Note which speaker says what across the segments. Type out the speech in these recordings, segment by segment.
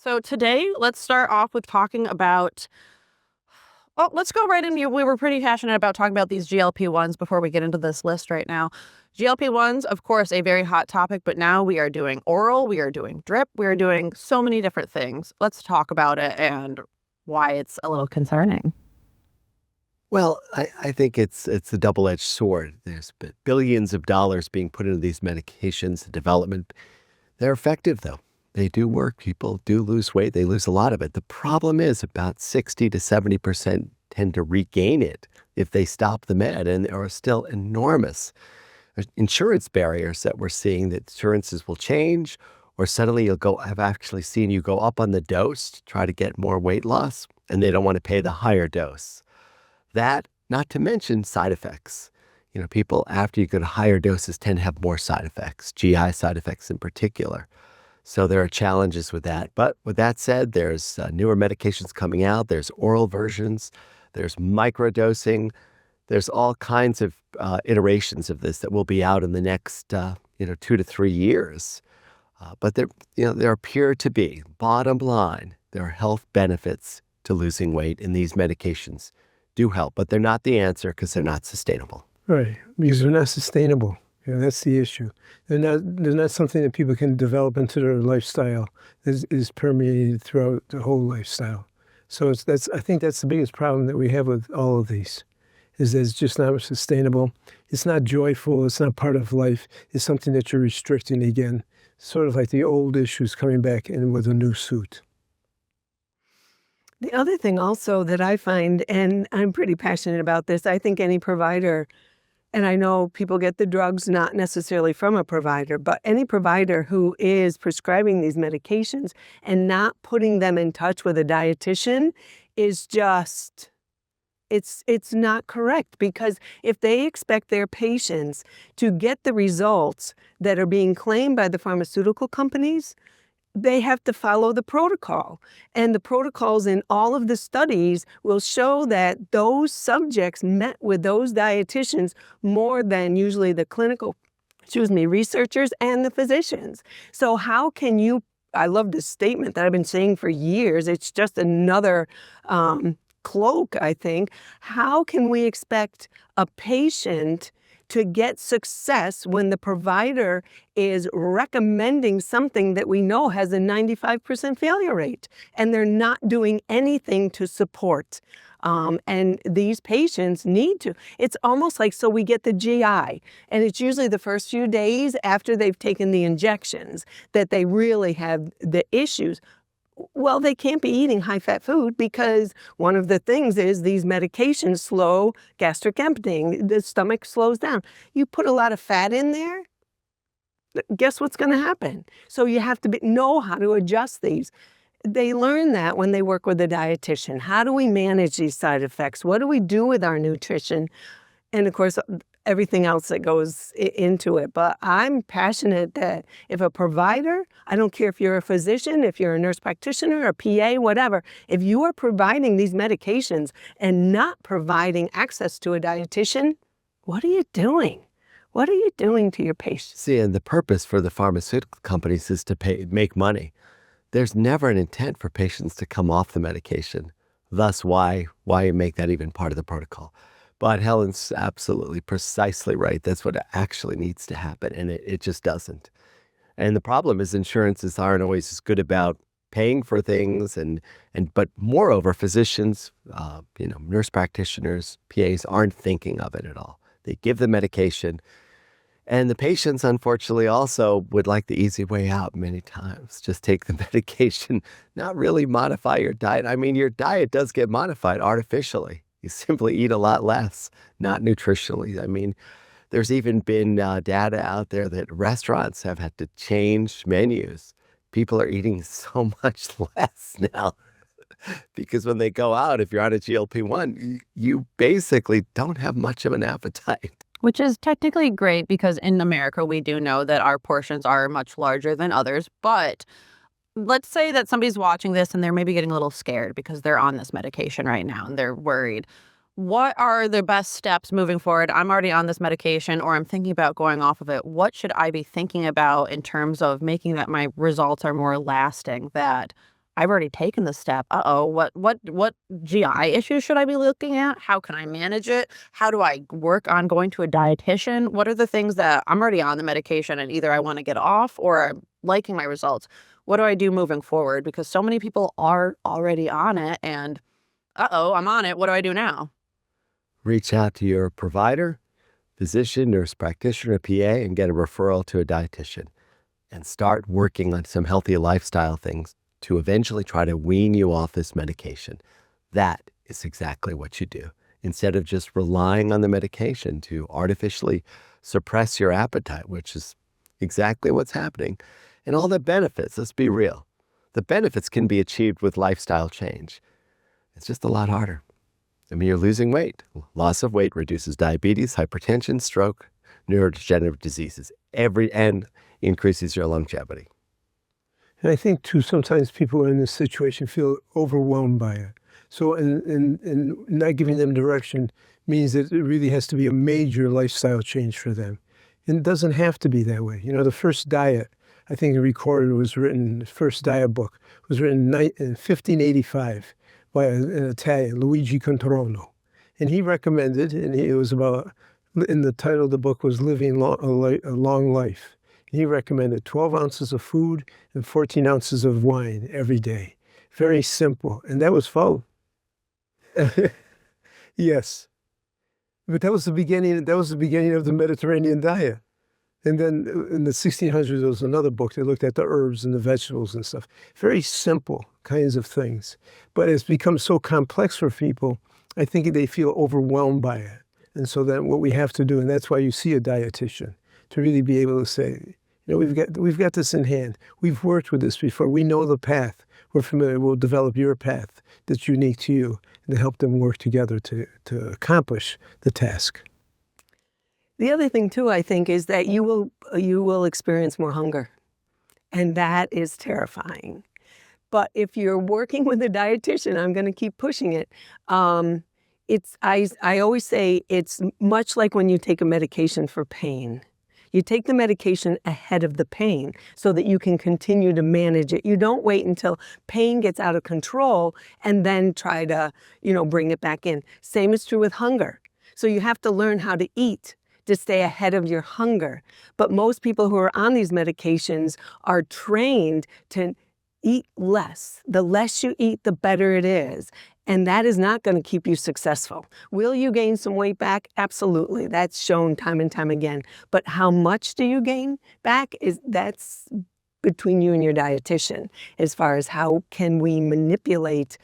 Speaker 1: So today, let's start off with talking about, let's go right into, we were pretty passionate about talking about these GLP-1s before we get into this list right now. GLP-1s, of course, a very hot topic, but now we are doing oral, we are doing drip, we are doing so many different things. Let's talk about it and why it's a little concerning.
Speaker 2: Well, I think it's a double-edged sword. There's been billions of dollars being put into these medications, the development. They're effective, though. They do work. People do lose weight. They lose a lot of it. The problem is about 60 to 70% tend to regain it if they stop the med, and there are still enormous insurance barriers that we're seeing that insurances will change, or suddenly I've actually seen you go up on the dose to try to get more weight loss, and they don't want to pay the higher dose. That, not to mention side effects. People after you go to higher doses tend to have more side effects, GI side effects in particular. So there are challenges with that. But with that said, there's newer medications coming out. There's oral versions. There's microdosing. There's all kinds of iterations of this that will be out in the next 2 to 3 years. But there appear to be, bottom line, there are health benefits to losing weight, and these medications do help, but they're not the answer because they're not sustainable.
Speaker 3: Right, because they're not sustainable. That's the issue. They're not something that people can develop into their lifestyle. Is permeated throughout the whole lifestyle. So I think that's the biggest problem that we have with all of these, is that it's just not sustainable. It's not joyful. It's not part of life. It's something that you're restricting again, sort of like the old issues coming back in with a new suit.
Speaker 4: The other thing also that I find, and I'm pretty passionate about this, I think any provider, and I know people get the drugs not necessarily from a provider, but any provider who is prescribing these medications and not putting them in touch with a dietitian is just, it's not correct, because if they expect their patients to get the results that are being claimed by the pharmaceutical companies, they have to follow the protocol. And the protocols in all of the studies will show that those subjects met with those dietitians more than usually the researchers and the physicians. So how can you, I love this statement that I've been saying for years, it's just another cloak, I think. How can we expect a patient to get success when the provider is recommending something that we know has a 95% failure rate, and they're not doing anything to support? And these patients need to. It's almost like, so we get the GI, and it's usually the first few days after they've taken the injections that they really have the issues. Well, they can't be eating high-fat food because one of the things is these medications slow gastric emptying. The stomach slows down. You put a lot of fat in there, guess what's going to happen? So you have to know how to adjust these. They learn that when they work with a dietitian. How do we manage these side effects? What do we do with our nutrition? And of course, everything else that goes into it. But I'm passionate that if a provider, I don't care if you're a physician, if you're a nurse practitioner, a PA, whatever, if you are providing these medications and not providing access to a dietitian, what are you doing? What are you doing to your patients?
Speaker 2: See, and the purpose for the pharmaceutical companies is to make money. There's never an intent for patients to come off the medication. Thus, why make that even part of the protocol? But Helen's absolutely precisely right. That's what actually needs to happen, and it just doesn't. And the problem is insurances aren't always as good about paying for things, but moreover, physicians, nurse practitioners, PAs aren't thinking of it at all. They give the medication, and the patients, unfortunately, also would like the easy way out many times. Just take the medication, not really modify your diet. I mean, your diet does get modified artificially. You simply eat a lot less, not nutritionally. I mean, there's even been data out there that restaurants have had to change menus. People are eating so much less now because when they go out, if you're on a GLP-1, you basically don't have much of an appetite.
Speaker 1: Which is technically great because in America, we do know that our portions are much larger than others. But let's say that somebody's watching this and they're maybe getting a little scared because they're on this medication right now and they're worried. What are the best steps moving forward? I'm already on this medication, or I'm thinking about going off of it. What should I be thinking about in terms of making that my results are more lasting, that I've already taken the step. Uh-oh, what GI issues should I be looking at? How can I manage it? How do I work on going to a dietitian? What are the things that I'm already on the medication and either I want to get off or I'm liking my results? What do I do moving forward? Because so many people are already on it and uh-oh, I'm on it. What do I do now?
Speaker 2: Reach out to your provider, physician, nurse practitioner, PA, and get a referral to a dietitian and start working on some healthy lifestyle things to eventually try to wean you off this medication. That is exactly what you do. Instead of just relying on the medication to artificially suppress your appetite, which is exactly what's happening. And all the benefits, let's be real, the benefits can be achieved with lifestyle change. It's just a lot harder. I mean, you're losing weight. Loss of weight reduces diabetes, hypertension, stroke, neurodegenerative diseases, and increases your longevity.
Speaker 3: And I think, too, sometimes people in this situation feel overwhelmed by it. So and not giving them direction means that it really has to be a major lifestyle change for them. And it doesn't have to be that way. You know, the first diet, I think the first diet book was written in 1585 by an Italian, Luigi Controno. And he recommended, and it was about, and the title of the book was Living a Long Life. He recommended 12 ounces of food and 14 ounces of wine every day. Very simple. And that was followed. Yes. But that was the beginning of the Mediterranean diet. And then in the 1600s, there was another book that looked at the herbs and the vegetables and stuff. Very simple kinds of things. But it's become so complex for people, I think they feel overwhelmed by it. And so then what we have to do, and that's why you see a dietitian, to really be able to say, you know, we've got this in hand. We've worked with this before. We know the path. We're familiar. We'll develop your path that's unique to you and to help them work together to accomplish the task.
Speaker 4: The other thing, too, I think, is that you will experience more hunger. And that is terrifying. But if you're working with a dietitian, I'm going to keep pushing it. I always say it's much like when you take a medication for pain. You take the medication ahead of the pain so that you can continue to manage it. You don't wait until pain gets out of control and then try to, bring it back in. Same is true with hunger. So you have to learn how to eat to stay ahead of your hunger. But most people who are on these medications are trained to eat less. The less you eat, the better it is. And that is not going to keep you successful. Will you gain some weight back? Absolutely. That's shown time and time again. But how much do you gain back? That's between you and your dietitian as far as how can we manipulate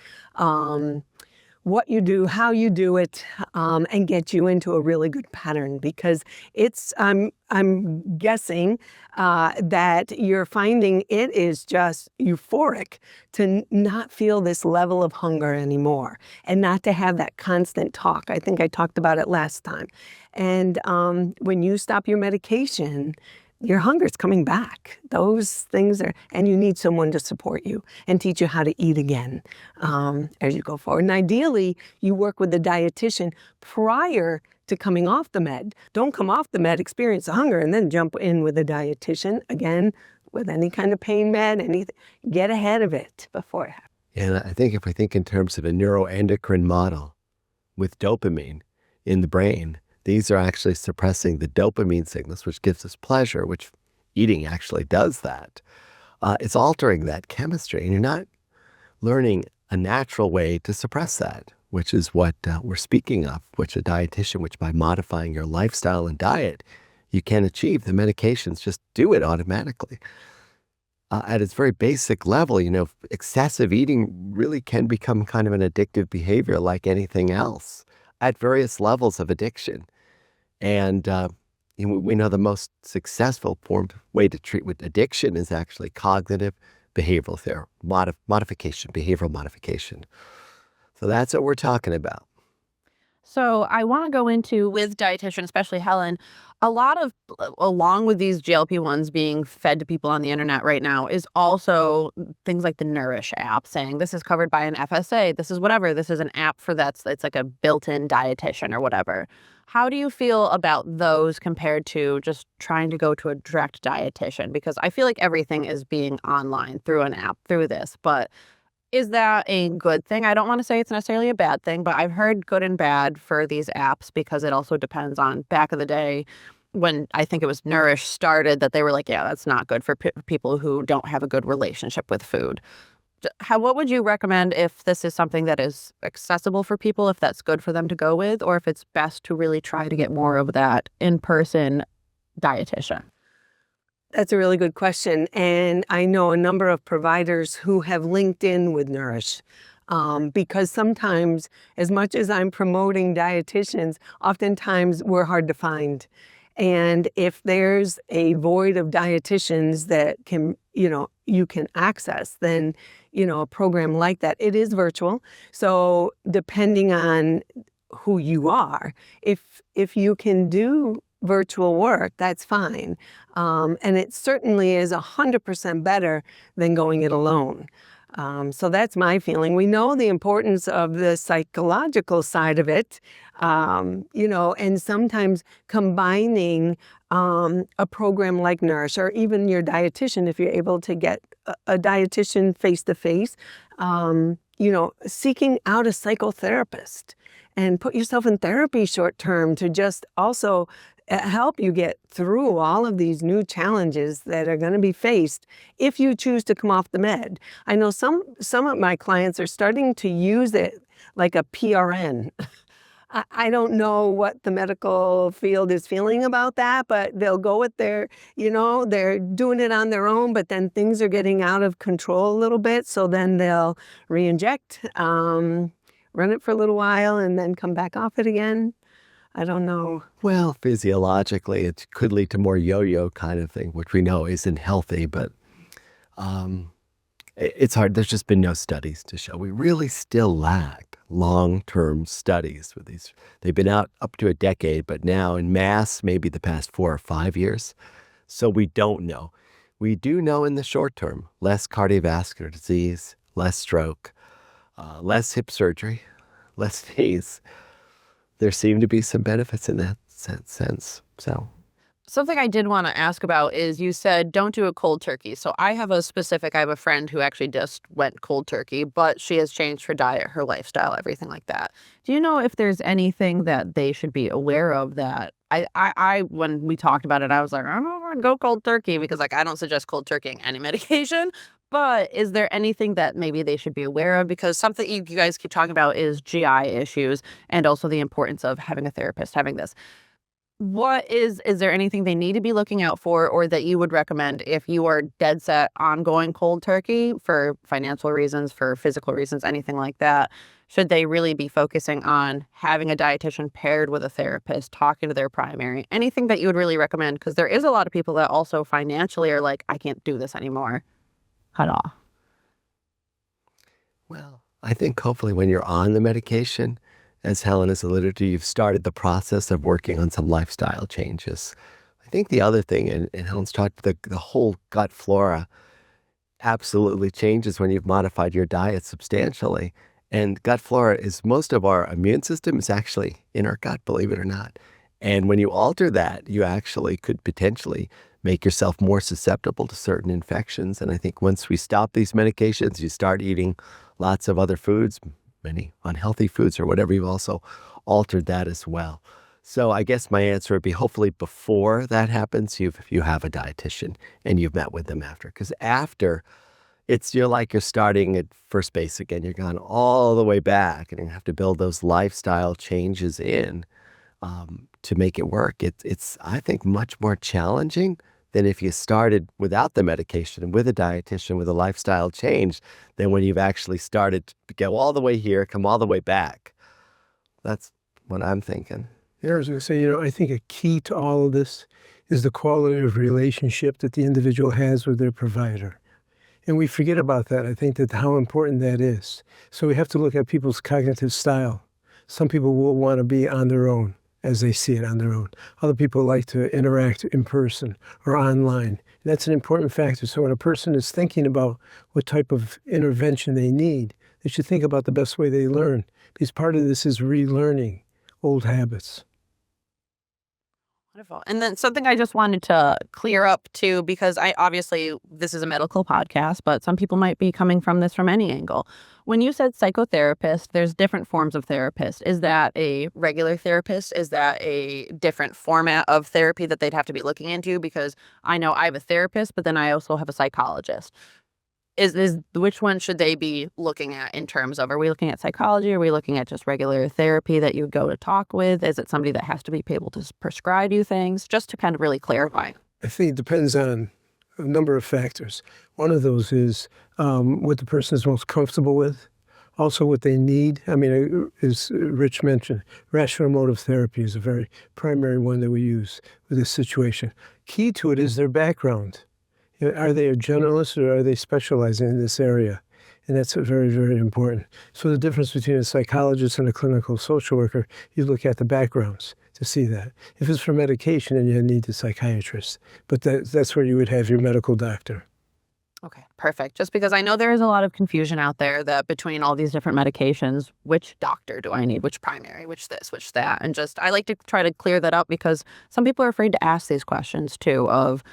Speaker 4: what you do, how you do it, and get you into a really good pattern. Because I'm guessing that you're finding it is just euphoric to not feel this level of hunger anymore and not to have that constant talk. I think I talked about it last time. And when you stop your medication, your hunger's coming back. Those things and you need someone to support you and teach you how to eat again as you go forward. And ideally, you work with a dietitian prior to coming off the med. Don't come off the med, experience the hunger, and then jump in with a dietitian again with any kind of pain med, anything. Get ahead of it before it happens.
Speaker 2: And I think if we think in terms of a neuroendocrine model with dopamine in the brain, these are actually suppressing the dopamine signals, which gives us pleasure, which eating actually does that. It's altering that chemistry, and you're not learning a natural way to suppress that, which is what we're speaking of, which a dietitian, which by modifying your lifestyle and diet, you can achieve. The medications just do it automatically. At its very basic level, excessive eating really can become kind of an addictive behavior like anything else at various levels of addiction. And we know the most successful way to treat with addiction is actually cognitive behavioral therapy, behavioral modification. So that's what we're talking about.
Speaker 1: So I want to go into, with dietitian, especially Helen, along with these GLP-1s being fed to people on the internet right now is also things like the Nourish app saying this is covered by an FSA, this is whatever, this is an app for that, it's like a built-in dietitian or whatever. How do you feel about those compared to just trying to go to a direct dietitian? Because I feel like everything is being online through an app, through this, but Is that a good thing? I don't want to say it's necessarily a bad thing, but I've heard good and bad for these apps because it also depends on back in the day when I think it was Nourish started that they were like, yeah, that's not good for people who don't have a good relationship with food. What would you recommend if this is something that is accessible for people, if that's good for them to go with, or if it's best to really try to get more of that in-person dietitian?
Speaker 4: That's a really good question. And I know a number of providers who have linked in with Nourish. Because sometimes, as much as I'm promoting dietitians, oftentimes we're hard to find. And if there's a void of dietitians that can, you can access, then, a program like that, it is virtual. So depending on who you are, if you can do virtual work, that's fine. And it certainly is 100% better than going it alone. So that's my feeling. We know the importance of the psychological side of it, and sometimes combining a program like Nourish or even your dietitian, if you're able to get a dietitian face-to-face, seeking out a psychotherapist and put yourself in therapy short-term to just also help you get through all of these new challenges that are going to be faced if you choose to come off the med. I know some of my clients are starting to use it like a PRN. I don't know what the medical field is feeling about that, but they'll go with they're doing it on their own, but then things are getting out of control a little bit. So then they'll re-inject, run it for a little while, and then come back off it again. I don't know.
Speaker 2: Well, physiologically, it could lead to more yo-yo kind of thing, which we know isn't healthy, but it's hard. There's just been no studies to show. We really still lack long-term studies with these. They've been out up to a decade, but now in mass, maybe the past 4 or 5 years. So we don't know. We do know in the short term, less cardiovascular disease, less stroke, less hip surgery, less knees. There seem to be some benefits in that sense. So
Speaker 1: Something I did want to ask about is you said don't do a cold turkey. So I have a friend who actually just went cold turkey, but she has changed her diet, her lifestyle, everything like that. Do you know if there's anything that they should be aware of that I when we talked about it, I was like, I don't want to go cold turkey because I don't suggest cold turkeying any medication. But is there anything that maybe they should be aware of? Because something you guys keep talking about is GI issues and also the importance of having a therapist, having this. Is there anything they need to be looking out for or that you would recommend if you are dead set on going cold turkey for financial reasons, for physical reasons, anything like that? Should they really be focusing on having a dietitian paired with a therapist, talking to their primary? Anything that you would really recommend? Because there is a lot of people that also financially are like, I can't do this anymore at all.
Speaker 2: well, I think hopefully when you're on the medication, as Helen has alluded to, you've started the process of working on some lifestyle changes. I think the other thing, and Helen's talked, the whole gut flora absolutely changes when you've modified your diet substantially. And gut flora is most of our immune system is actually in our gut, believe it or not. And when you alter that, you actually could potentially make yourself more susceptible to certain infections. And I think once we stop these medications, you start eating lots of other foods, many unhealthy foods or whatever, you've also altered that as well. So I guess my answer would be hopefully before that happens, you have a dietitian and you've met with them after. Because after, you're starting at first base again. You're gone all the way back and you have to build those lifestyle changes in to make it work. It's I think, much more challenging than if you started without the medication and with a dietitian with a lifestyle change than when you've actually started to go all the way here, come all the way back. That's what I'm thinking.
Speaker 3: Yeah, I was going to say, I think a key to all of this is the quality of relationship that the individual has with their provider. And we forget about that. I think that how important that is. So we have to look at people's cognitive style. Some people will want to be on their own, as they see it on their own. Other people like to interact in person or online. And that's an important factor. So when a person is thinking about what type of intervention they need, they should think about the best way they learn. Because part of this is relearning old habits.
Speaker 1: Wonderful. And then something I just wanted to clear up too, because I obviously this is a medical podcast, but some people might be coming from this from any angle. When you said psychotherapist, there's different forms of therapist. Is that a regular therapist? Is that a different format of therapy that they'd have to be looking into? Because I know I have a therapist, but then I also have a psychologist. Is which one should they be looking at in terms of, are we looking at psychology? Are we looking at just regular therapy that you would go to talk with? Is it somebody that has to be able to prescribe you things? Just to kind of really clarify.
Speaker 3: I think it depends on a number of factors. One of those is what the person is most comfortable with, also what they need. I mean, as Rich mentioned, rational emotive therapy is a very primary one that we use with this situation. Key to it is their background. Are they a generalist or are they specializing in this area? And that's very, very important. So the difference between a psychologist and a clinical social worker, you look at the backgrounds to see that. If it's for medication, then you need a psychiatrist. But that's where you would have your medical doctor.
Speaker 1: Okay, perfect. Just because I know there is a lot of confusion out there that between all these different medications, which doctor do I need, which primary, which this, which that. And just I like to try to clear that up because some people are afraid to ask these questions too of,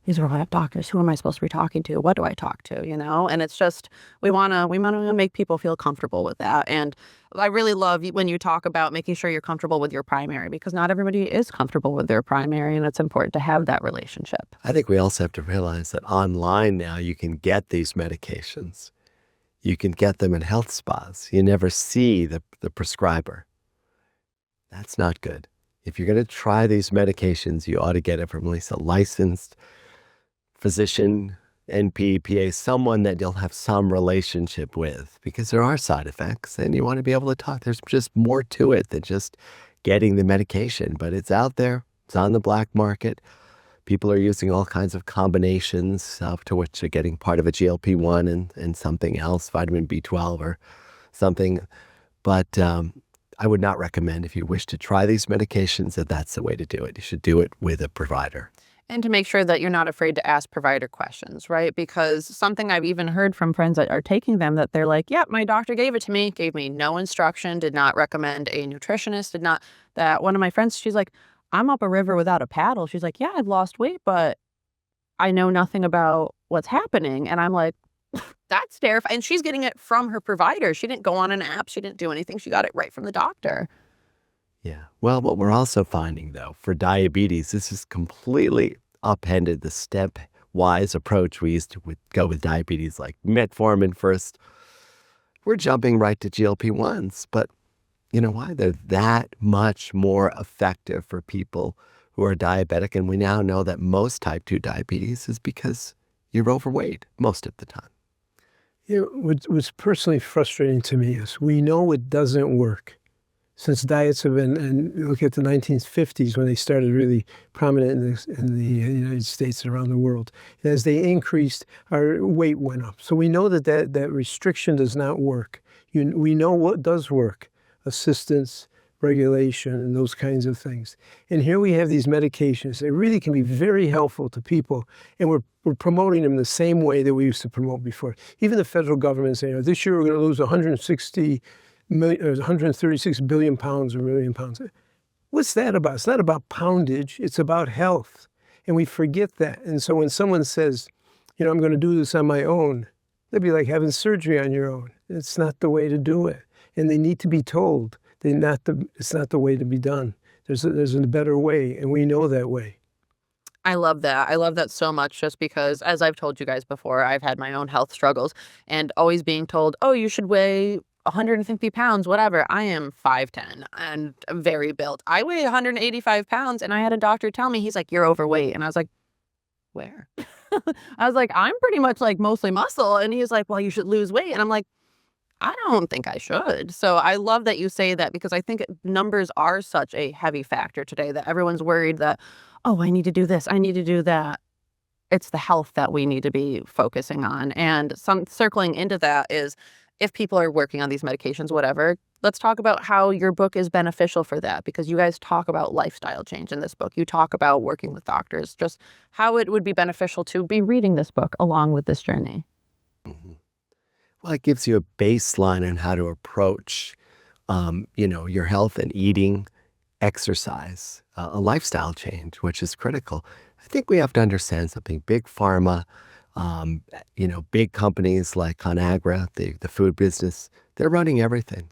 Speaker 1: these are all doctors. Who am I supposed to be talking to? What do I talk to? And it's just we want to make people feel comfortable with that. And I really love when you talk about making sure you're comfortable with your primary, because not everybody is comfortable with their primary, and it's important to have that relationship.
Speaker 2: I think we also have to realize that online now you can get these medications. You can get them in health spas. You never see the prescriber. That's not good. If you're going to try these medications, you ought to get it from at least a licensed physician, NP, PA, someone that you'll have some relationship with, because there are side effects and you want to be able to talk. There's just more to it than just getting the medication, but it's out there. It's on the black market. People are using all kinds of combinations to which they're getting part of a GLP-1 and something else, vitamin B12 or something. But I would not recommend, if you wish to try these medications, that that's the way to do it. You should do it with a provider.
Speaker 1: And to make sure that you're not afraid to ask provider questions, right? Because something I've even heard from friends that are taking them, that they're like, yeah, my doctor gave it to me, gave me no instruction, did not recommend a nutritionist, that one of my friends, she's like, I'm up a river without a paddle. She's like, yeah, I've lost weight, but I know nothing about what's happening. And I'm like, that's terrifying. And she's getting it from her provider. She didn't go on an app. She didn't do anything. She got it right from the doctor.
Speaker 2: Yeah. Well, what we're also finding, though, for diabetes, this has completely upended the stepwise approach we used to go with diabetes, like metformin first. We're jumping right to GLP-1s, but you know why? They're that much more effective for people who are diabetic. And we now know that most type 2 diabetes is because you're overweight most of the time.
Speaker 3: What's personally frustrating to me is we know it doesn't work. Since diets have been, and look at the 1950s when they started really prominent in the United States and around the world. And as they increased, our weight went up. So we know that restriction does not work. We know what does work: assistance, regulation, and those kinds of things. And here we have these medications that really can be very helpful to people, and we're promoting them the same way that we used to promote before. Even the federal government saying, this year we're going to lose 136 billion pounds or million pounds. What's that about? It's not about poundage. It's about health. And we forget that. And so when someone says, I'm going to do this on my own, that'd be like having surgery on your own. It's not the way to do it. And they need to be told it's not the way to be done. There's a better way, and we know that way.
Speaker 1: I love that. I love that so much, just because, as I've told you guys before, I've had my own health struggles, and always being told, oh, you should weigh 150 pounds, whatever. I am 5'10" and very built. I weigh 185 pounds, and I had a doctor tell me, he's like, you're overweight. And I was like, where? I was like, I'm pretty much like mostly muscle. And he's like, well, you should lose weight. And I'm like, I don't think I should. So I love that you say that, because I think numbers are such a heavy factor today that everyone's worried that, oh, I need to do this, I need to do that. It's the health that we need to be focusing on. And circling into that is, if people are working on these medications, whatever, let's talk about how your book is beneficial for that, because you guys talk about lifestyle change in this book. You talk about working with doctors, just how it would be beneficial to be reading this book along with this journey.
Speaker 2: Mm-hmm. Well, it gives you a baseline on how to approach, your health and eating, exercise. a lifestyle change, which is critical. I think we have to understand something. Big pharma, big companies like Conagra, the food business, they're running everything.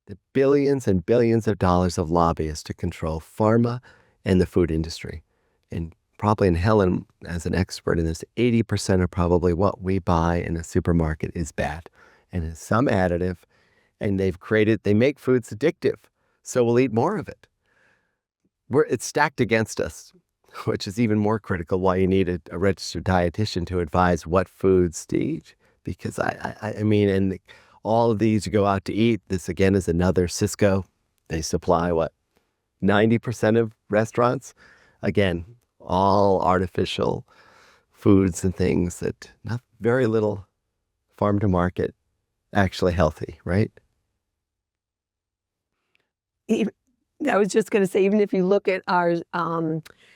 Speaker 2: The billions and billions of dollars of lobbyists to control pharma and the food industry. And probably, and Helen, as an expert in this, 80% of probably what we buy in a supermarket is bad. And it's some additive, and they make foods addictive, so we'll eat more of it. It's stacked against us, which is even more critical why you need a registered dietitian to advise what foods to eat. Because all of these, you go out to eat, this again is another Cisco. They supply 90% of restaurants? Again, all artificial foods and things that not very little farm to market, actually healthy, right?
Speaker 4: I was just going to say, even if you look at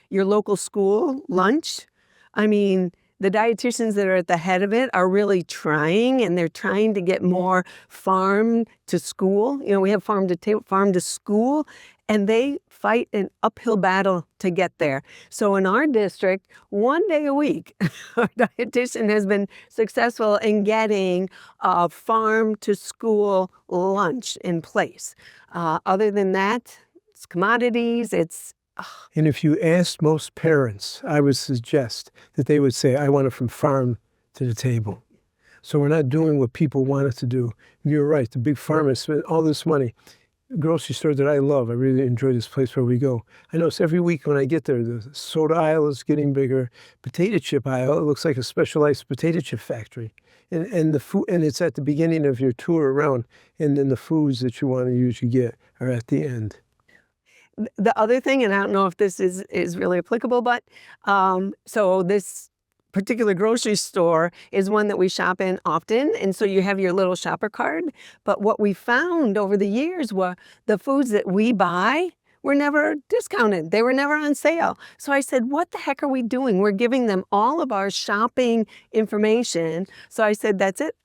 Speaker 4: your local school lunch, I mean, the dietitians that are at the head of it are really trying, and they're trying to get more farm to school. We have farm to school, and they fight an uphill battle to get there. So in our district, 1 day a week, our dietitian has been successful in getting a farm to school lunch in place. Other than that, it's commodities,
Speaker 3: And if you asked most parents, I would suggest that they would say, I want it from farm to the table. So we're not doing what people want us to do. You're right, the big farmers spend all this money. The grocery store that I love, I really enjoy this place where we go. I notice every week when I get there, the soda aisle is getting bigger. Potato chip aisle, it looks like a specialized potato chip factory. And the food, and it's at the beginning of your tour around, and then the foods that you want to usually get are at the end.
Speaker 4: The other thing, and I don't know if this is really applicable, but so this particular grocery store is one that we shop in often, and so you have your little shopper card. But what we found over the years were the foods that we buy were never discounted. They were never on sale. So I said, what the heck are we doing? We're giving them all of our shopping information. So I said, that's it.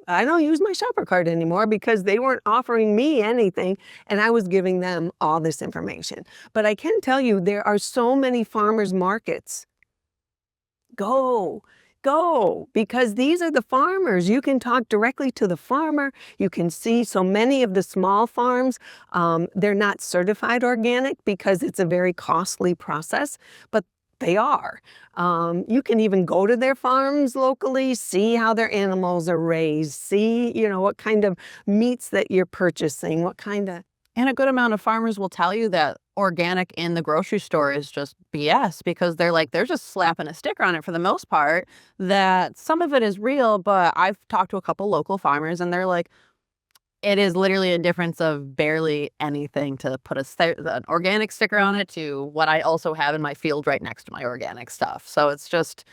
Speaker 4: I don't use my shopper card anymore because they weren't offering me anything, and I was giving them all this information. But I can tell you, there are so many farmers markets. Go, because these are the farmers. You can talk directly to the farmer. You can see so many of the small farms, they're not certified organic because it's a very costly process, but they are. You can even go to their farms locally, see how their animals are raised, see, what kind of meats that you're purchasing,
Speaker 1: And a good amount of farmers will tell you that organic in the grocery store is just BS because they're just slapping a sticker on it for the most part, that some of it is real, but I've talked to a couple local farmers and they're like, it is literally a difference of barely anything to put an organic sticker on it to what I also have in my field right next to my organic stuff. So it's just,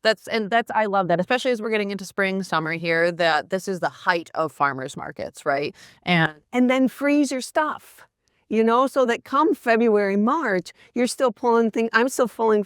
Speaker 1: I love that, especially as we're getting into spring, summer here, that this is the height of farmers markets, right?
Speaker 4: And then freeze your stuff, so that come February, March, you're still pulling things. I'm still pulling,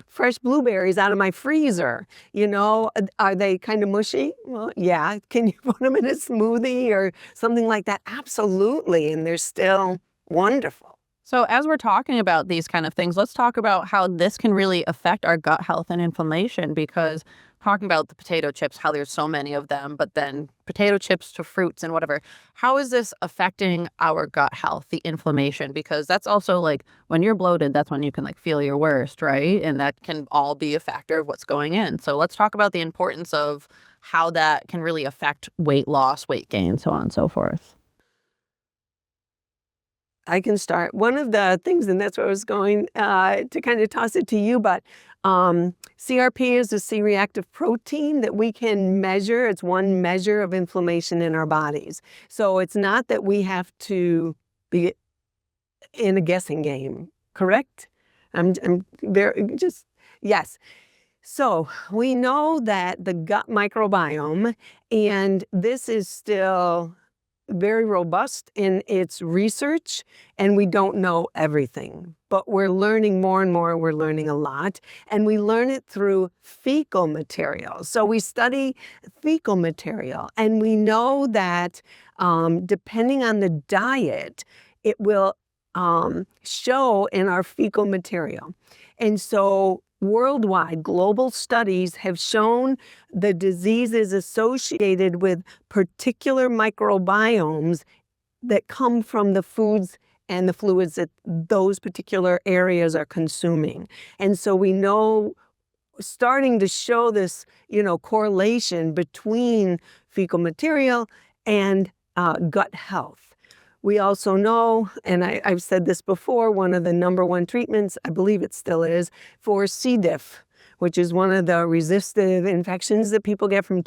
Speaker 4: fresh blueberries out of my freezer. Are they kind of mushy? Well, yeah. Can you put them in a smoothie or something like that? Absolutely. And they're still wonderful.
Speaker 1: So as we're talking about these kind of things, let's talk about how this can really affect our gut health and inflammation, because talking about the potato chips, how there's so many of them, but then potato chips to fruits and whatever, how is this affecting our gut health, the inflammation? Because that's also when you're bloated, that's when you can feel your worst, right? And that can all be a factor of what's going in. So let's talk about the importance of how that can really affect weight loss, weight gain, so on and so forth.
Speaker 4: I can start. One of the things, and that's what I was going to kind of toss it to you, but CRP is a C-reactive protein that we can measure. It's one measure of inflammation in our bodies. So it's not that we have to be in a guessing game, correct? I'm very yes. So we know that the gut microbiome, and this is still very robust in its research, and we don't know everything, but we're learning more and more. We're learning a lot, and we learn it through fecal material. So we study fecal material, and we know that depending on the diet, it will show in our fecal material. And so worldwide, global studies have shown the diseases associated with particular microbiomes that come from the foods and the fluids that those particular areas are consuming. And so we know, starting to show this, correlation between fecal material and gut health. We also know, and I've said this before, one of the number one treatments, I believe it still is, for C. diff, which is one of the resistive infections that people get from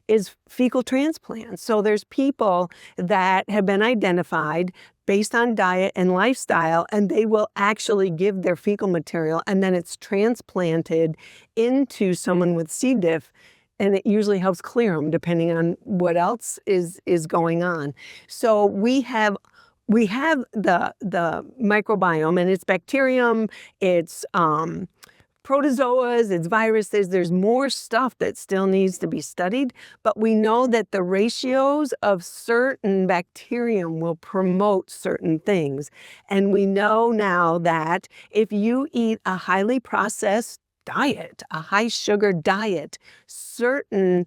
Speaker 4: is fecal transplants. So there's people that have been identified based on diet and lifestyle, and they will actually give their fecal material, and then it's transplanted into someone with C. diff, and it usually helps clear them depending on what else is going on. So we have the microbiome, and it's bacterium, it's protozoas, it's viruses. There's more stuff that still needs to be studied, but we know that the ratios of certain bacterium will promote certain things. And we know now that if you eat a highly processed diet, a high sugar diet, certain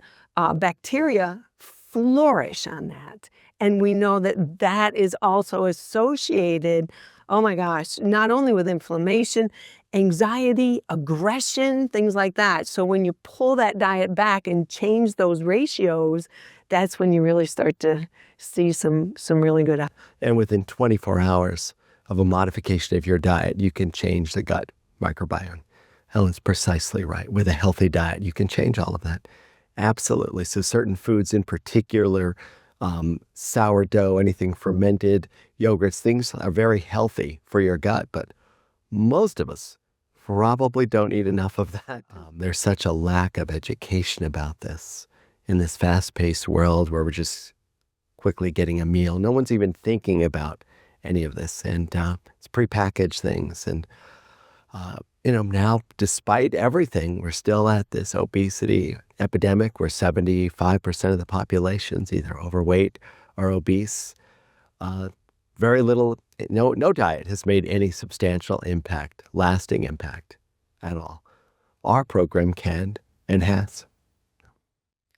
Speaker 4: bacteria flourish on that. And we know that that is also associated, oh my gosh, not only with inflammation, anxiety, aggression, things like that. So when you pull that diet back and change those ratios, that's when you really start to see some really good.
Speaker 2: And within 24 hours of a modification of your diet, you can change the gut microbiome. Helen's precisely right. With a healthy diet, you can change all of that. Absolutely. So certain foods in particular, sourdough, anything fermented, yogurts, things are very healthy for your gut, but most of us probably don't eat enough of that. There's such a lack of education about this in this fast-paced world where we're just quickly getting a meal. No one's even thinking about any of this, and it's prepackaged things. And now, despite everything, we're still at this obesity epidemic where 75% of the population's either overweight or obese. Very little, no diet has made any substantial impact, lasting impact at all. Our program can and has.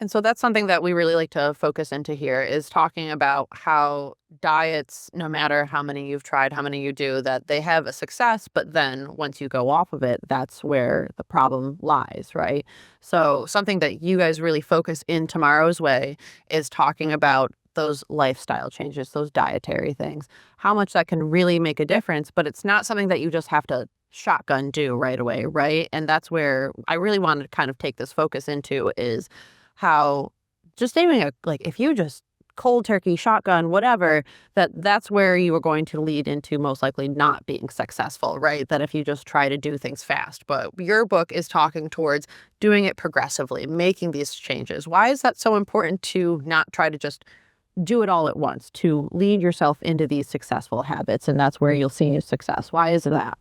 Speaker 1: And so that's something that we really like to focus into here, is talking about how diets, no matter how many you've tried, how many you do, that they have a success, but then once you go off of it, that's where the problem lies, right? So something that you guys really focus in Tomorrow's Way is talking about those lifestyle changes, those dietary things, how much that can really make a difference, but it's not something that you just have to shotgun do right away, right? And that's where I really want to kind of take this focus into, is how just aiming if you just cold turkey, shotgun, whatever, that's where you are going to lead into most likely not being successful, right? That if you just try to do things fast. But your book is talking towards doing it progressively, making these changes. Why is that so important to not try to just do it all at once, to lead yourself into these successful habits? And that's where you'll see your success. Why is that?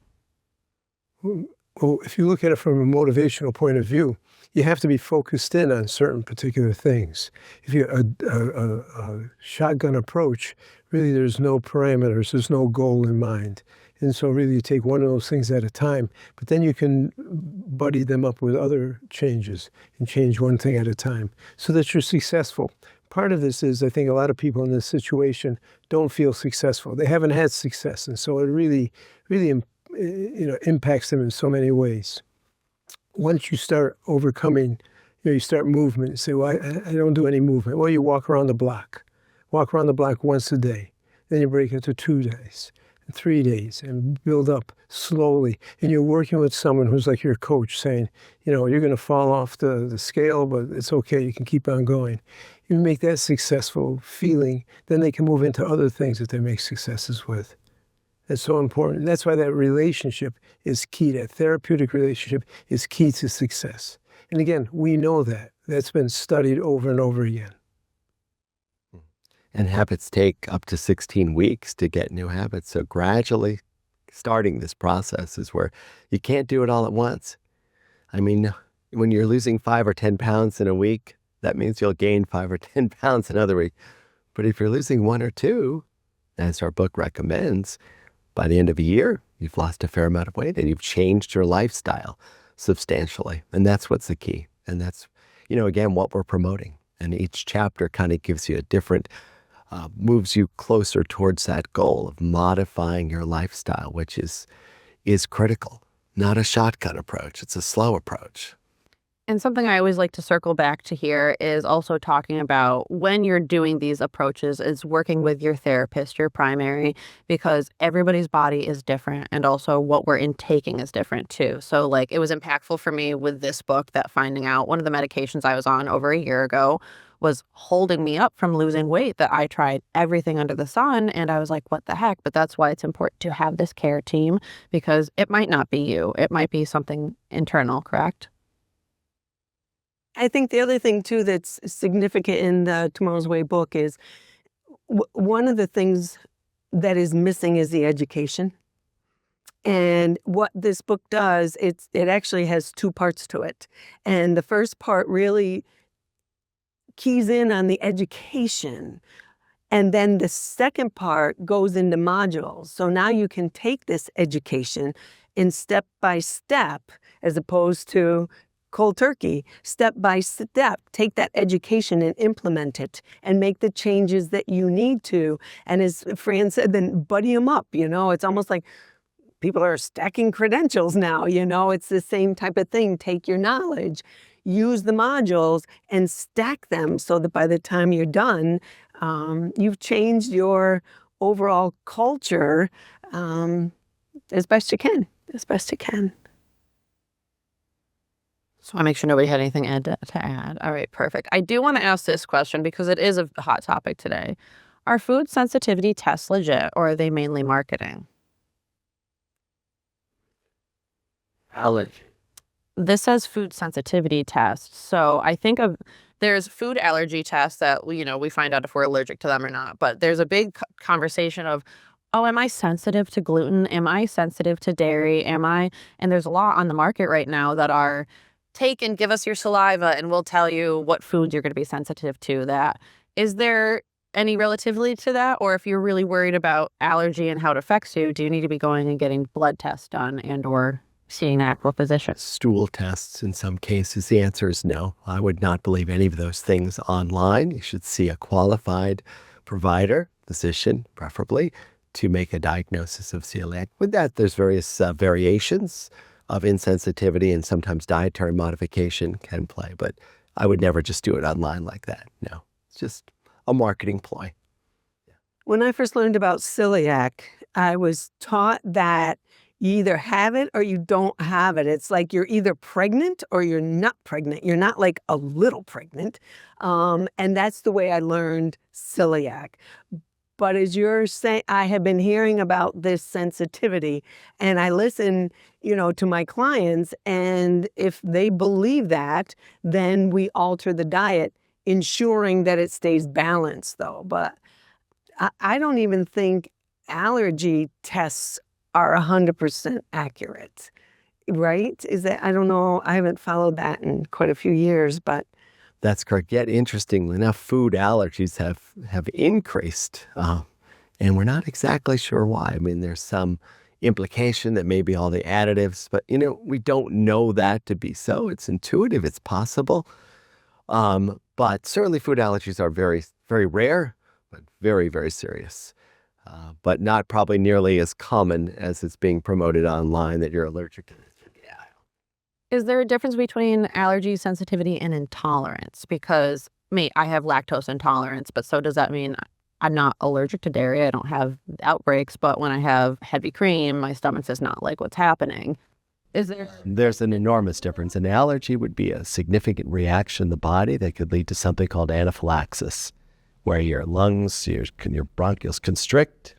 Speaker 3: Well, if you look at it from a motivational point of view, you have to be focused in on certain particular things. If you a shotgun approach, really there's no parameters, there's no goal in mind. And so really you take one of those things at a time, but then you can buddy them up with other changes and change one thing at a time so that you're successful. Part of this is, I think a lot of people in this situation don't feel successful. They haven't had success, and so it really impacts them in so many ways. Once you start overcoming, you start movement. You say, well, I don't do any movement. Well, you walk around the block. Walk around the block once a day. Then you break it to 2 days, and 3 days, and build up slowly. And you're working with someone who's like your coach, saying, you're going to fall off the scale, but it's okay. You can keep on going. You make that successful feeling, then they can move into other things that they make successes with. That's so important. That's why that relationship is key. That therapeutic relationship is key to success. And again, we know that. That's been studied over and over again.
Speaker 2: And habits take up to 16 weeks to get new habits. So gradually starting this process is where you can't do it all at once. I mean, when you're losing 5 or 10 pounds in a week, that means you'll gain 5 or 10 pounds another week. But if you're losing 1 or 2, as our book recommends, by the end of a year, you've lost a fair amount of weight and you've changed your lifestyle substantially. And that's what's the key. And that's, again, what we're promoting. And each chapter kind of gives you a different, moves you closer towards that goal of modifying your lifestyle, which is critical. Not a shotgun approach. It's a slow approach.
Speaker 1: And something I always like to circle back to here is also talking about when you're doing these approaches is working with your therapist, your primary, because everybody's body is different and also what we're intaking is different too. So like it was impactful for me with this book that finding out one of the medications I was on over a year ago was holding me up from losing weight, that I tried everything under the sun and I was like, what the heck? But that's why it's important to have this care team, because it might not be you. It might be something internal, correct?
Speaker 4: I think the other thing too that's significant in the Tomorrow's Way book is one of the things that is missing is the education. And what this book does, it actually has two parts to it. And the first part really keys in on the education. And then the second part goes into modules. So now you can take this education in step by step, as opposed to cold turkey, step by step. Take that education and implement it and make the changes that you need to. And as Fran said, then buddy them up. It's almost like people are stacking credentials now. It's the same type of thing. Take your knowledge, use the modules and stack them so that by the time you're done, you've changed your overall culture as best you can.
Speaker 1: So I make sure nobody had anything to add. All right, perfect. I do want to ask this question because it is a hot topic today. Are food sensitivity tests legit, or are they mainly marketing?
Speaker 2: Allergy.
Speaker 1: This says food sensitivity tests. So I think there's food allergy tests that we find out if we're allergic to them or not. But there's a big conversation of, oh, am I sensitive to gluten? Am I sensitive to dairy? And there's a lot on the market right now that are take and give us your saliva and we'll tell you what foods you're going to be sensitive to. Is there any relativity to that? Or if you're really worried about allergy and how it affects you, do you need to be going and getting blood tests done and or seeing an actual physician?
Speaker 2: Stool tests in some cases. The answer is no. I would not believe any of those things online. You should see a qualified provider, physician preferably, to make a diagnosis of celiac. With that, there's various variations of insensitivity, and sometimes dietary modification can play. But I would never just do it online like that. No, it's just a marketing ploy.
Speaker 4: When I first learned about celiac, I was taught that you either have it or you don't have it. It's like you're either pregnant or you're not pregnant. You're not like a little pregnant. And that's the way I learned celiac. But as you're saying, I have been hearing about this sensitivity and I listen, to my clients. And if they believe that, then we alter the diet, ensuring that it stays balanced though. But I don't even think allergy tests are 100% accurate, right? Is that, I don't know, I haven't followed that in quite a few years, but.
Speaker 2: That's correct. Yet, interestingly enough, food allergies have increased, and we're not exactly sure why. I mean, there's some implication that maybe all the additives, but, we don't know that to be so. It's intuitive. It's possible. But certainly food allergies are very, very rare, but very, very serious. But not probably nearly as common as it's being promoted online that you're allergic to this.
Speaker 1: Is there a difference between allergy, sensitivity, and intolerance? Because I have lactose intolerance, but so does that mean I'm not allergic to dairy? I don't have outbreaks, but when I have heavy cream, my stomach does not like what's happening. Is there?
Speaker 2: There's an enormous difference. An allergy would be a significant reaction in the body that could lead to something called anaphylaxis, where your lungs, your bronchioles constrict,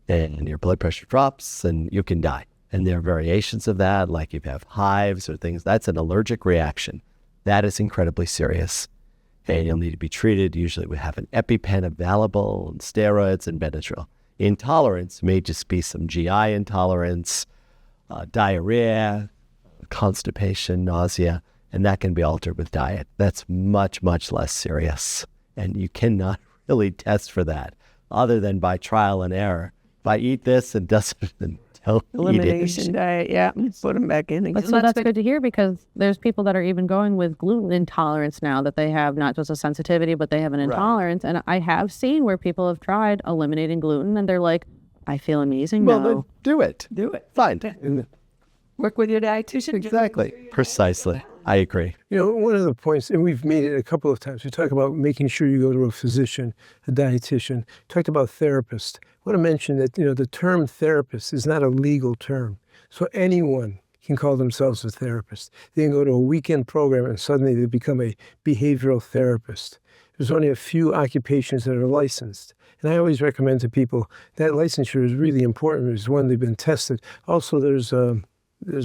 Speaker 2: and your blood pressure drops, and you can die. And there are variations of that, like if you have hives or things. That's an allergic reaction. That is incredibly serious. And you'll need to be treated. Usually we have an EpiPen available, and steroids and Benadryl. Intolerance may just be some GI intolerance, diarrhea, constipation, nausea, and that can be altered with diet. That's much, much less serious. And you cannot really test for that other than by trial and error. I eat this, it doesn't, don't eat it.
Speaker 4: Elimination diet, yeah. Put them back in again.
Speaker 1: So that's good to hear, because there's people that are even going with gluten intolerance now, that they have not just a sensitivity, but they have an intolerance. And I have seen where people have tried eliminating gluten and they're like, I feel amazing
Speaker 2: Well,
Speaker 1: now.
Speaker 2: then do it.
Speaker 4: Do it.
Speaker 2: Fine.
Speaker 4: Work with your dietitian.
Speaker 2: Exactly. Precisely. I agree.
Speaker 3: You know, one of the points, and we've made it a couple of times, we talk about making sure you go to a physician, a dietitian, talked about therapist. I want to mention that, the term therapist is not a legal term. So anyone can call themselves a therapist. They can go to a weekend program and suddenly they become a behavioral therapist. There's only a few occupations that are licensed. And I always recommend to people that licensure is really important. It's one, they've been tested. Also, there's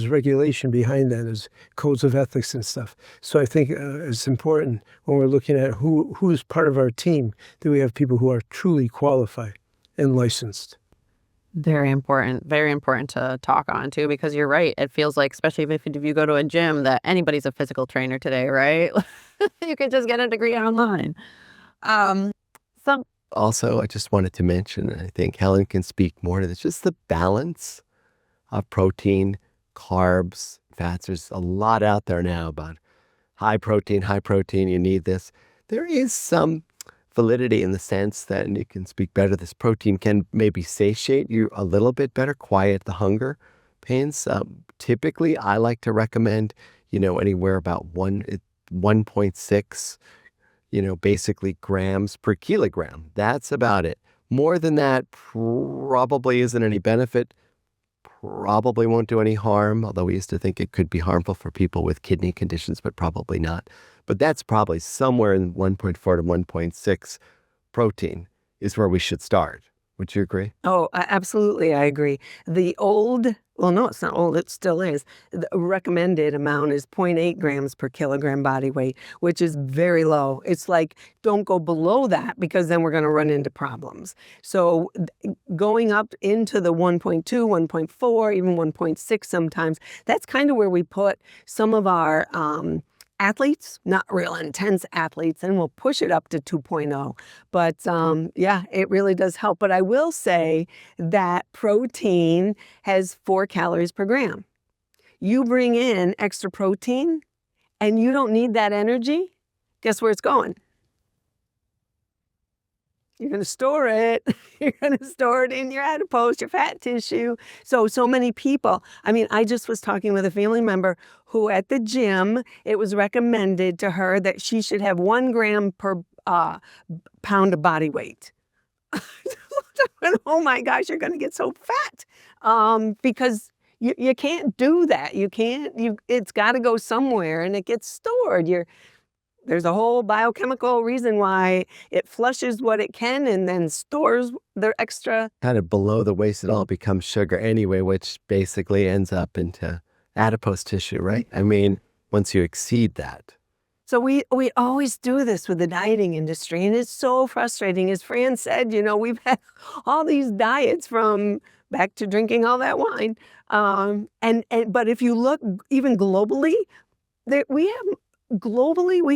Speaker 3: regulation behind that, there's codes of ethics and stuff. So I think it's important when we're looking at who's part of our team, that we have people who are truly qualified and licensed.
Speaker 1: Very important to talk on too, because you're right. It feels like, especially if you go to a gym, that anybody's a physical trainer today, right? You can just get a degree online.
Speaker 2: Also, I just wanted to mention, I think Helen can speak more to this, just the balance of protein, carbs, fats. There's a lot out there now about high protein, you need this. There is some validity in the sense that, and you can speak better, this protein can maybe satiate you a little bit better, quiet the hunger pains. Typically, I like to recommend, anywhere about 1.6, basically grams per kilogram. That's about it. More than that probably isn't any benefit. Probably won't do any harm, although we used to think it could be harmful for people with kidney conditions, but probably not. But that's probably somewhere in 1.4 to 1.6 protein is where we should start. Would you agree?
Speaker 4: Oh, absolutely, I agree. No, it's not old, it still is. The recommended amount is 0.8 grams per kilogram body weight, which is very low. It's like, don't go below that, because then we're going to run into problems. So going up into the 1.2, 1.4, even 1.6 sometimes, that's kind of where we put some of our athletes, not real intense athletes, and we'll push it up to 2.0. But yeah, it really does help. But I will say that protein has 4 calories per gram. You bring in extra protein and you don't need that energy, guess where it's going? You're going to store it. You're going to store it in your adipose, your fat tissue. So many people. I mean, I just was talking with a family member who at the gym, it was recommended to her that she should have 1 gram per pound of body weight. Oh my gosh, you're going to get so fat because you can't do that. It's got to go somewhere and it gets stored. There's a whole biochemical reason why it flushes what it can and then stores the extra.
Speaker 2: Kind of below the waist, it all becomes sugar anyway, which basically ends up into adipose tissue, right? I mean, once you exceed that.
Speaker 4: So we always do this with the dieting industry, and it's so frustrating. As Fran said, we've had all these diets from back to drinking all that wine. But if you look even globally, we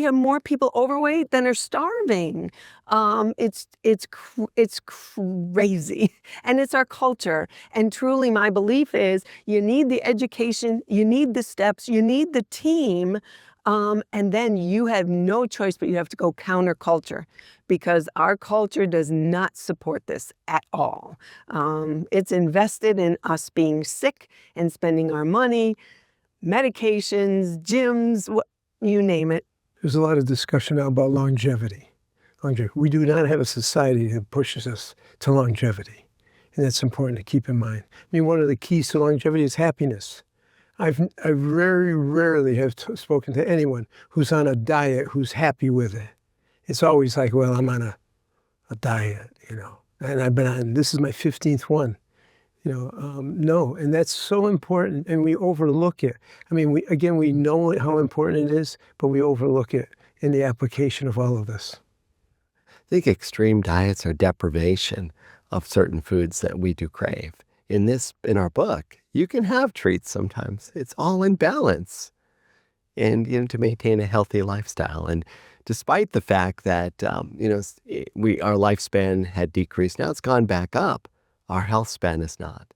Speaker 4: have more people overweight than are starving. It's crazy, and it's our culture. And truly, my belief is you need the education, you need the steps, you need the team, and then you have no choice but you have to go counterculture, because our culture does not support this at all. It's invested in us being sick and spending our money, medications, gyms, you name it.
Speaker 3: There's a lot of discussion now about longevity. We do not have a society that pushes us to longevity. And that's important to keep in mind. I mean, one of the keys to longevity is happiness. I very rarely have spoken to anyone who's on a diet who's happy with it. It's always like, well, I'm on a diet, and this is my 15th one. No, and that's so important, and we overlook it. I mean, we know how important it is, but we overlook it in the application of all of this.
Speaker 2: I think extreme diets are deprivation of certain foods that we do crave. In our book, you can have treats sometimes. It's all in balance, and to maintain a healthy lifestyle. And despite the fact that our lifespan had decreased, now it's gone back up. Our health span is not.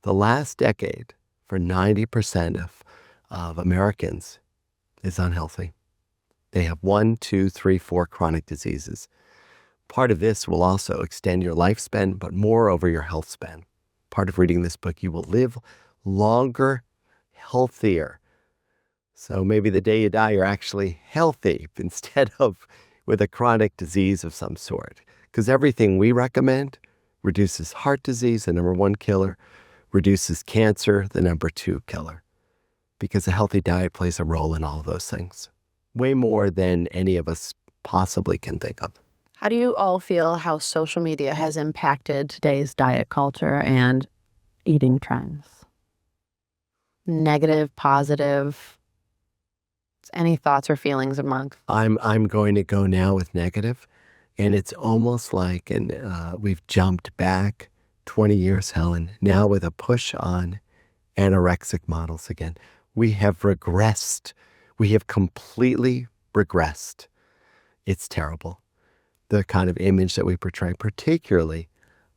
Speaker 2: The last decade, for 90% of Americans, is unhealthy. They have 1, 2, 3, 4 chronic diseases. Part of this will also extend your lifespan, but moreover, your health span. Part of reading this book, you will live longer, healthier. So maybe the day you die, you're actually healthy instead of with a chronic disease of some sort. Because everything we recommend reduces heart disease, the number 1 killer, reduces cancer, the number 2 killer. Because a healthy diet plays a role in all of those things. Way more than any of us possibly can think of.
Speaker 1: How do you all feel how social media has impacted today's diet culture and eating trends? Negative, positive? Any thoughts or feelings among?
Speaker 2: I'm going to go now with negative, and it's almost like we've jumped back 20 years, Helen, now with a push on anorexic models again. We have regressed. We have completely regressed. It's terrible. The kind of image that we portray, particularly,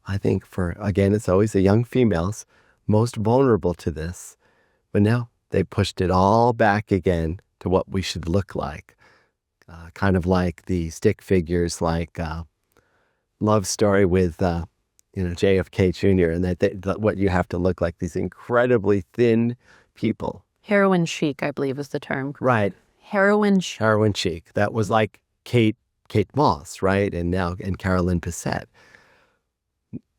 Speaker 2: I think again, it's always the young females most vulnerable to this. But now they pushed it all back again to what we should look like. Kind of like the stick figures, like Love Story with JFK Jr. and that what you have to look like, these incredibly thin people.
Speaker 1: Heroin chic, I believe is the term.
Speaker 2: Right.
Speaker 1: Heroin chic.
Speaker 2: Heroin chic. That was like Kate Moss, right? And Carolyn Bessette.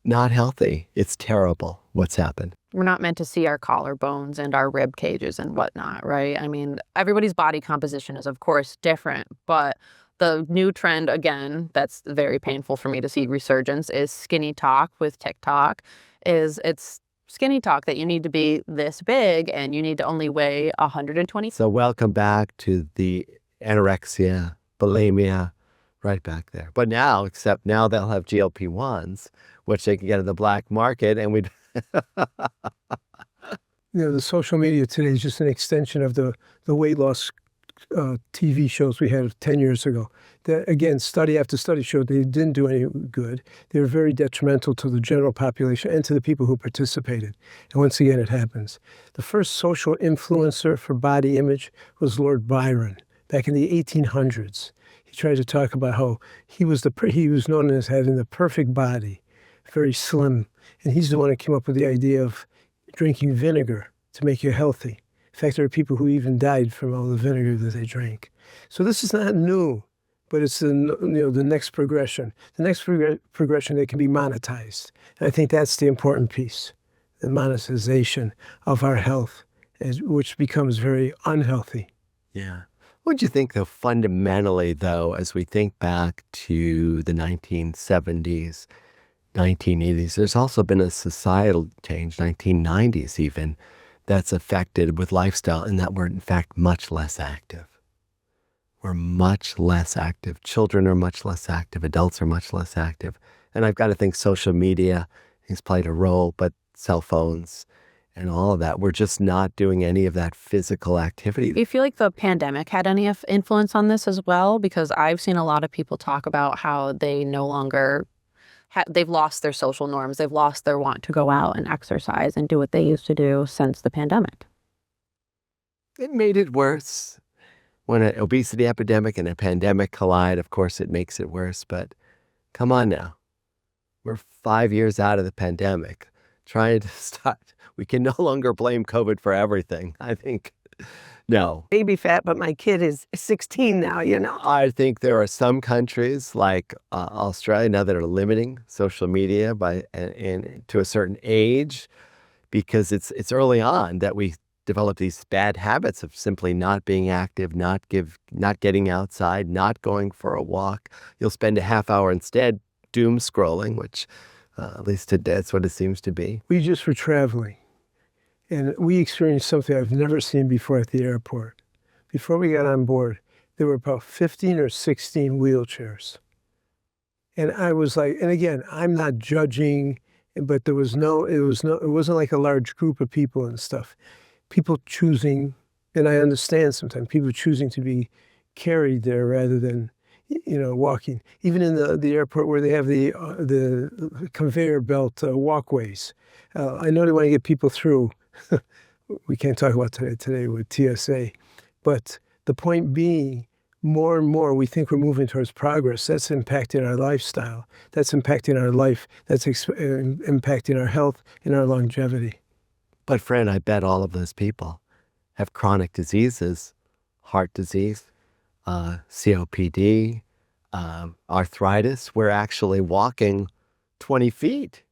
Speaker 2: Not healthy. It's terrible what's happened.
Speaker 1: We're not meant to see our collarbones and our rib cages and whatnot, right? I mean, everybody's body composition is, of course, different, but the new trend, again, that's very painful for me to see resurgence, is skinny talk with TikTok. It's skinny talk that you need to be this big and you need to only weigh 120.
Speaker 2: So welcome back to the anorexia, bulimia, right back there. But except now they'll have GLP-1s, which they can get in the black market, and we'd...
Speaker 3: The social media today is just an extension of the weight loss TV shows we had 10 years ago. That, again, study after study showed they didn't do any good. They were very detrimental to the general population and to the people who participated. And once again, it happens. The first social influencer for body image was Lord Byron back in the 1800s. He tried to talk about how he was known as having the perfect body, very slim. And he's the one who came up with the idea of drinking vinegar to make you healthy. In fact, there are people who even died from all the vinegar that they drank. So this is not new, but it's the next progression. The next progression that can be monetized. And I think that's the important piece, the monetization of our health, which becomes very unhealthy.
Speaker 2: Yeah. What do you think, though, fundamentally, though, as we think back to the 1970s, 1980s, there's also been a societal change, 1990s even, that's affected with lifestyle, and that we're, in fact, much less active. We're much less active. Children are much less active. Adults are much less active. And I've got to think social media has played a role, but cell phones and all of that. We're just not doing any of that physical activity.
Speaker 1: Do you feel like the pandemic had any influence on this as well? Because I've seen a lot of people talk about how they no longer... they've lost their social norms. They've lost their want to go out and exercise and do what they used to do since the pandemic.
Speaker 2: It made it worse. When an obesity epidemic and a pandemic collide, of course, it makes it worse. But come on now. We're 5 years out of the pandemic. Trying to start. We can no longer blame COVID for everything, I think. No.
Speaker 4: Baby fat, but my kid is 16 now,
Speaker 2: I think there are some countries like Australia now that are limiting social media and to a certain age, because it's early on that we develop these bad habits of simply not being active, not getting outside, not going for a walk. You'll spend a half hour instead doom scrolling, which at least today that's what it seems to be.
Speaker 3: We just were traveling. And we experienced something I've never seen before at the airport. Before we got on board, there were about 15 or 16 wheelchairs. And I was like, and again, I'm not judging, but it wasn't like a large group of people and stuff. People choosing, and I understand sometimes, people choosing to be carried there rather than, walking. Even in the airport where they have the conveyor belt walkways. I know they want to get people through. We can't talk about today with TSA. But the point being, more and more we think we're moving towards progress. That's impacting our lifestyle. That's impacting our life. That's impacting our health and our longevity.
Speaker 2: But friend, I bet all of those people have chronic diseases, heart disease, COPD, arthritis, where actually walking 20 feet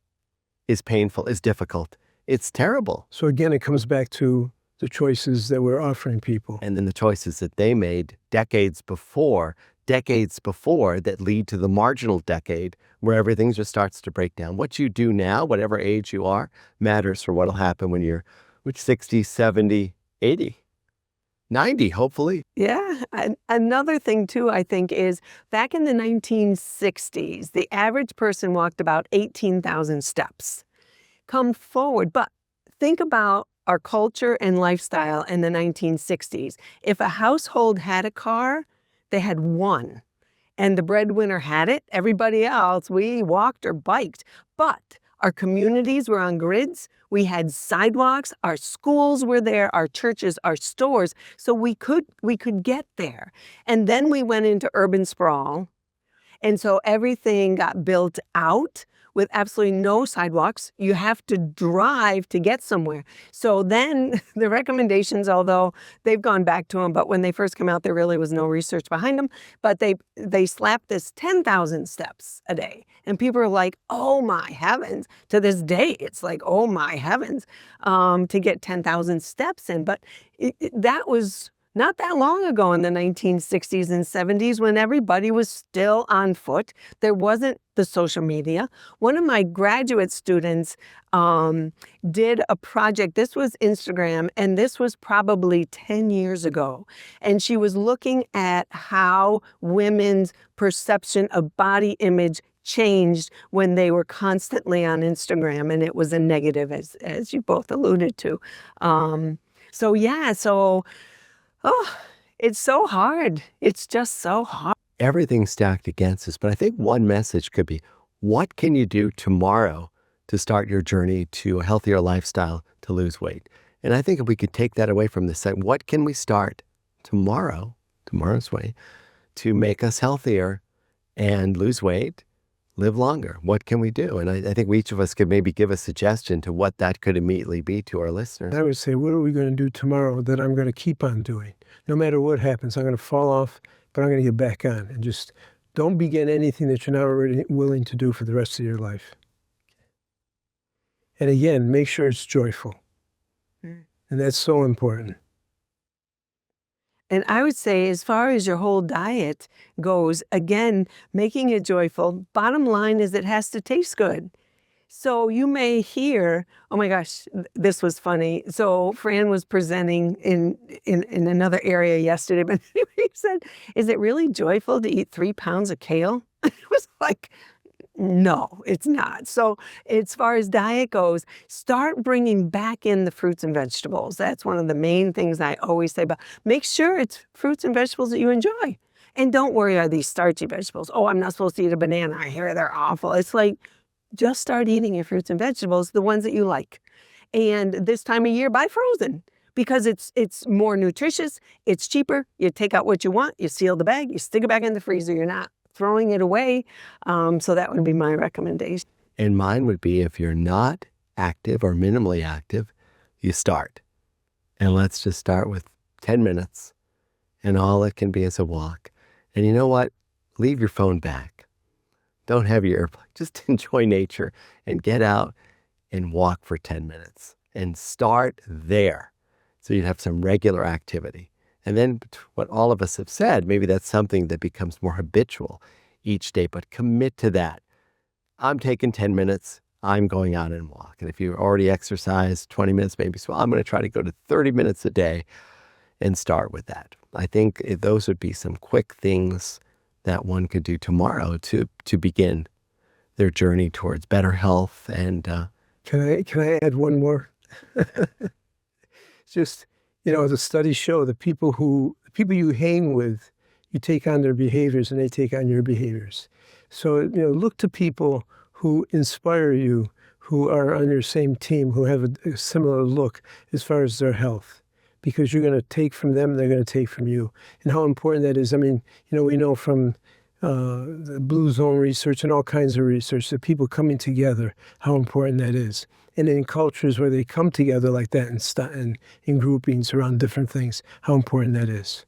Speaker 2: is painful, is difficult. It's terrible.
Speaker 3: So again, it comes back to the choices that we're offering people.
Speaker 2: And then the choices that they made decades before that lead to the marginal decade where everything just starts to break down. What you do now, whatever age you are, matters for what will happen when you're 60, 70, 80, 90, hopefully.
Speaker 4: Yeah. Another thing, too, I think, is back in the 1960s, the average person walked about 18,000 steps. Come forward. But think about our culture and lifestyle in the 1960s. If a household had a car, they had one. And the breadwinner had it. Everybody else, we walked or biked. But our communities were on grids. We had sidewalks. Our schools were there. Our churches, our stores. So we could get there. And then we went into urban sprawl. And so everything got built out with absolutely no sidewalks. You have to drive to get somewhere. So then the recommendations, although they've gone back to them, but when they first came out, there really was no research behind them. But they slapped this 10,000 steps a day. And people are like, oh my heavens. To this day, it's like, oh my heavens, to get 10,000 steps in. But that was not that long ago in the 1960s and 70s when everybody was still on foot. There wasn't the social media. One of my graduate students did a project. This was Instagram, and this was probably 10 years ago. And she was looking at how women's perception of body image changed when they were constantly on Instagram, and it was a negative, as you both alluded to. Oh, it's so hard. It's just so hard.
Speaker 2: Everything's stacked against us. But I think one message could be, what can you do tomorrow to start your journey to a healthier lifestyle to lose weight? And I think if we could take that away from this site, what can we start tomorrow's way, to make us healthier and lose weight, live longer? What can we do? And I think each of us could maybe give a suggestion to what that could immediately be to our listeners.
Speaker 3: I would say, what are we going to do tomorrow that I'm going to keep on doing? No matter what happens, I'm going to fall off, but I'm going to get back on. And just don't begin anything that you're not already willing to do for the rest of your life. And again, make sure it's joyful. And that's so important.
Speaker 4: And I would say, as far as your whole diet goes, again, making it joyful, bottom line is it has to taste good. So you may hear, oh my gosh, this was funny. So Fran was presenting in another area yesterday, but he said, is it really joyful to eat 3 pounds of kale? It was like, no, it's not. So as far as diet goes, start bringing back in the fruits and vegetables. That's one of the main things I always say about. Make sure it's fruits and vegetables that you enjoy. And don't worry, are these starchy vegetables? Oh, I'm not supposed to eat a banana. I hear they're awful. It's like, just start eating your fruits and vegetables, the ones that you like. And this time of year, buy frozen because it's more nutritious. It's cheaper. You take out what you want. You seal the bag. You stick it back in the freezer. You're not throwing it away. So that would be my recommendation.
Speaker 2: And mine would be, if you're not active or minimally active, you start. And let's just start with 10 minutes. And all it can be is a walk. And you know what? Leave your phone back. Don't have your earplug. Just enjoy nature and get out and walk for 10 minutes. And start there. So you'd have some regular activity. And then what all of us have said, maybe that's something that becomes more habitual each day, but commit to that. I'm taking 10 minutes. I'm going out and walk. And if you already exercise 20 minutes, maybe, so I'm going to try to go to 30 minutes a day and start with that. I think those would be some quick things that one could do tomorrow to begin their journey towards better health. And
Speaker 3: Can I add one more? Just, the studies show the people you hang with, you take on their behaviors and they take on your behaviors. So, look to people who inspire you, who are on your same team, who have a similar look as far as their health. Because you're going to take from them, they're going to take from you. And how important that is. I mean, we know from the Blue Zone research and all kinds of research that people coming together, how important that is. And in cultures where they come together like that in groupings around different things, how important that is.